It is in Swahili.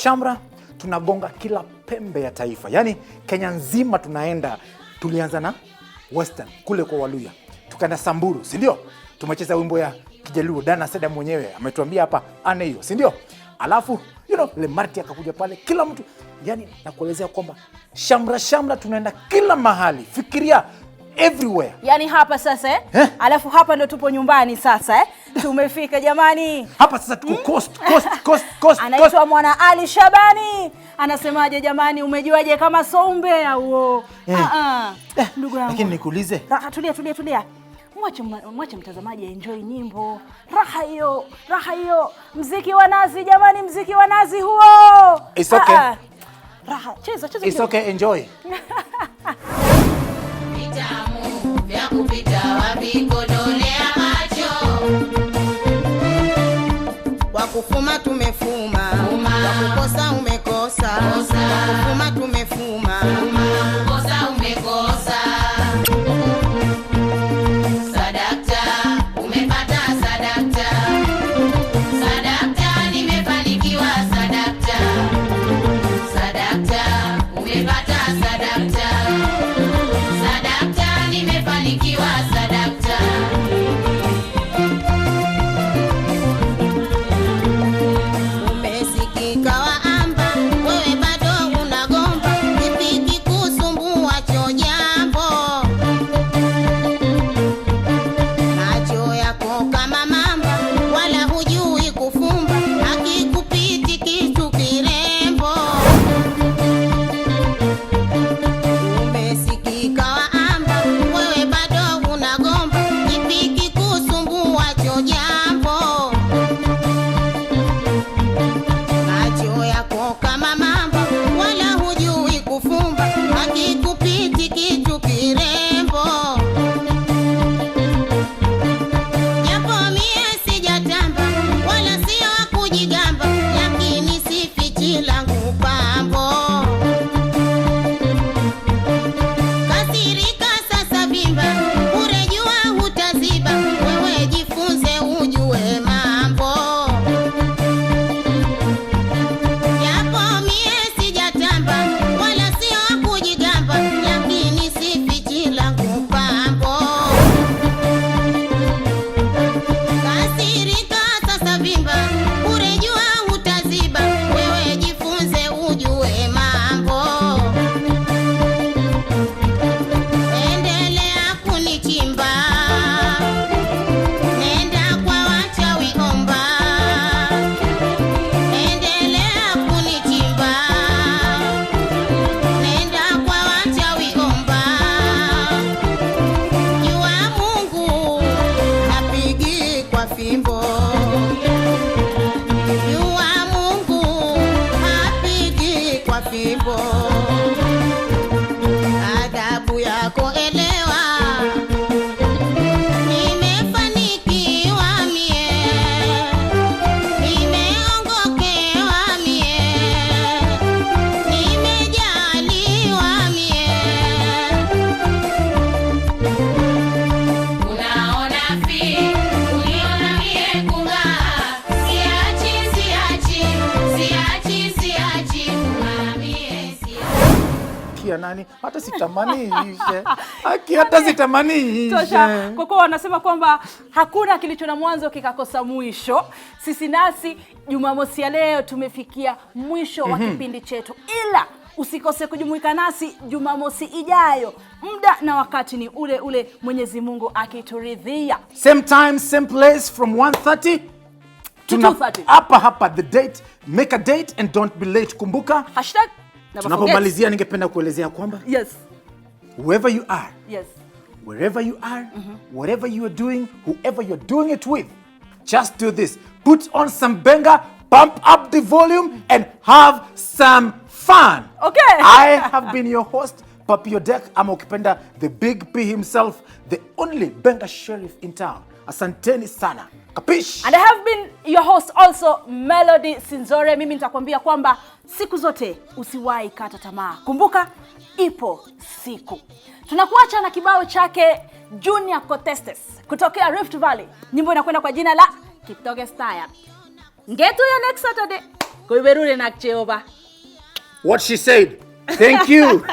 shamra tunagonga kila pembe ya taifa. Yaani Kenya nzima tunaenda. Tulianza na Western kule kwa Waluya. Tukaenda Samburu, si ndio? Tumecheza wimbo ya Kijaluo, Dana Seda mwenyewe ametuambia hapa ane hiyo, si ndio? Alafu Le Marti akakuja pale, kila mtu. Yani nakuelezea kwamba shamra tunaenda kila mahali. Fikiria everywhere. Yani hapa sasa Alafu hapa ndo tupo nyumbani sasa Tumefika jamani. Hapa sasa tuko coast. Anaitwa Mwana Ali Shabani. Anasemaje jamani, umejuaje kama Sombe au? Ndugu yangu. Lakini nikuulize. Tulia. Mwache mtazamaji enjoy nyimbo. Raha hiyo. Mziki wa nazi jamani, mziki wa nazi huo. It's okay. Raha, cheza. It's okay, enjoy. Vitamu vya kupita wapi kodolea macho. Kwa kufuma tumefuma, kwa kukosa umekosa. Kwa kufuma tumefuma, kwa kukosa umekosa. Sadakta, umepata sadakta. Sadakta, nimefanikiwa sadakta. Sadakta, umepata sadakta. Sadakta, nimefanikiwa sadakta. Umesikika waamba, wewe bado unagomba. Kipiki kusumbua cho jambo. Macho yako kama mamba, wala hujui kufumba. Hakikupiti kitu kirembo. Umesikika waamba, wewe bado unagomba. Kipiki kusumbua cho jambo. Macho yako kama mamba, wala hujui kufumba. Hakikupiti kitu kirembo. Japo mie sijatamba, wala sio kujigamba, lakini sifichi langu pambo. Kasirika sasa vimba, urejua hutaziba. Wewe jifunze ujue mambo. Japo mie sijatamba, wala sio kujigamba, lakini sifichi langu pambo. Kasirika sasa vimba, urejua hutaziba. Wewe jifunze ujue mambo. Endelea kunichimba, nenda kwa wachawi omba. Endelea kunichimba, nenda kwa wachawi omba. Jua Mungu hapigi kwa fimbo. Jua Mungu hapigi kwa fimbo. Adabu yako elewa. Nimefanikiwa mie, nimeongokewa mie, nimejaliwa mie. Unaona fi, uniona mie kung'aa. Siachi, kung'aa mie Kia nani? Hata sitamani ishe. Hata sitamani ishe. Tosha. Kwa kuwa wanasema kwamba hakuna kilicho na mwanzo kikakosa mwisho. Sisi nasi Jumamosi ya leo tumefikia mwisho wa kipindi chetu. Ila usikose kujumuika nasi Jumamosi ijayo. Muda na wakati ni ule Mwenyezi Mungu akituridhia. Same time, same place from 1:30 to 2:30. Hapa the date. Make a date and don't be late. Kumbuka. #Tunapomalizia ningependa kuelezea kwamba yes, whoever you are, yes, wherever you are, whatever you are doing, whoever you're doing it with, just do this. Put on some banger, pump up the volume, and have some fun. Okay. I have been your host, Papi Odek, ama ukipenda the Big P himself, the only banger sheriff in town. Asanteni sana. Kapish. And I have been your host also, Melody Sinzore. Mimi nitakwambia kwamba siku zote usiwahi kata tamaa. Kumbuka, ipo siku. Tunakuacha na kibao chake Junior Contestes kutokea Rift Valley. Nyimbo inakwenda kwa jina la Kiptoge Style. Ngetu ya next Saturday. koiberure nak Jehova. What she said. Thank you.